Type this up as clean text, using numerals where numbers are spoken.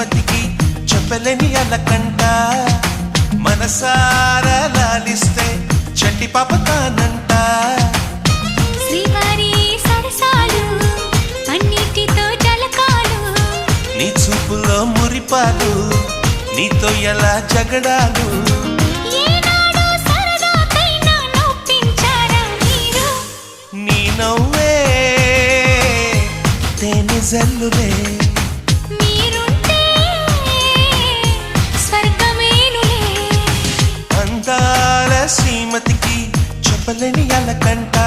శ్రీమతికి చెప్పలేని అలకంట మనసారా లాలిస్తే చంటి పాప తానంట శ్రీవారి సరసాలు అన్నిటితో జలకాలు నీ చూపులో మురిపాలు నీతో ఎలా జగడాలు ఏనాడు సరదాకైనా నొప్పించారా మీరు నీ నవ్వే తేనె జల్లులే మీరుంటే స్వర్గమేనులే అందాల శ్రీమతికి చెప్పలేని అలకంట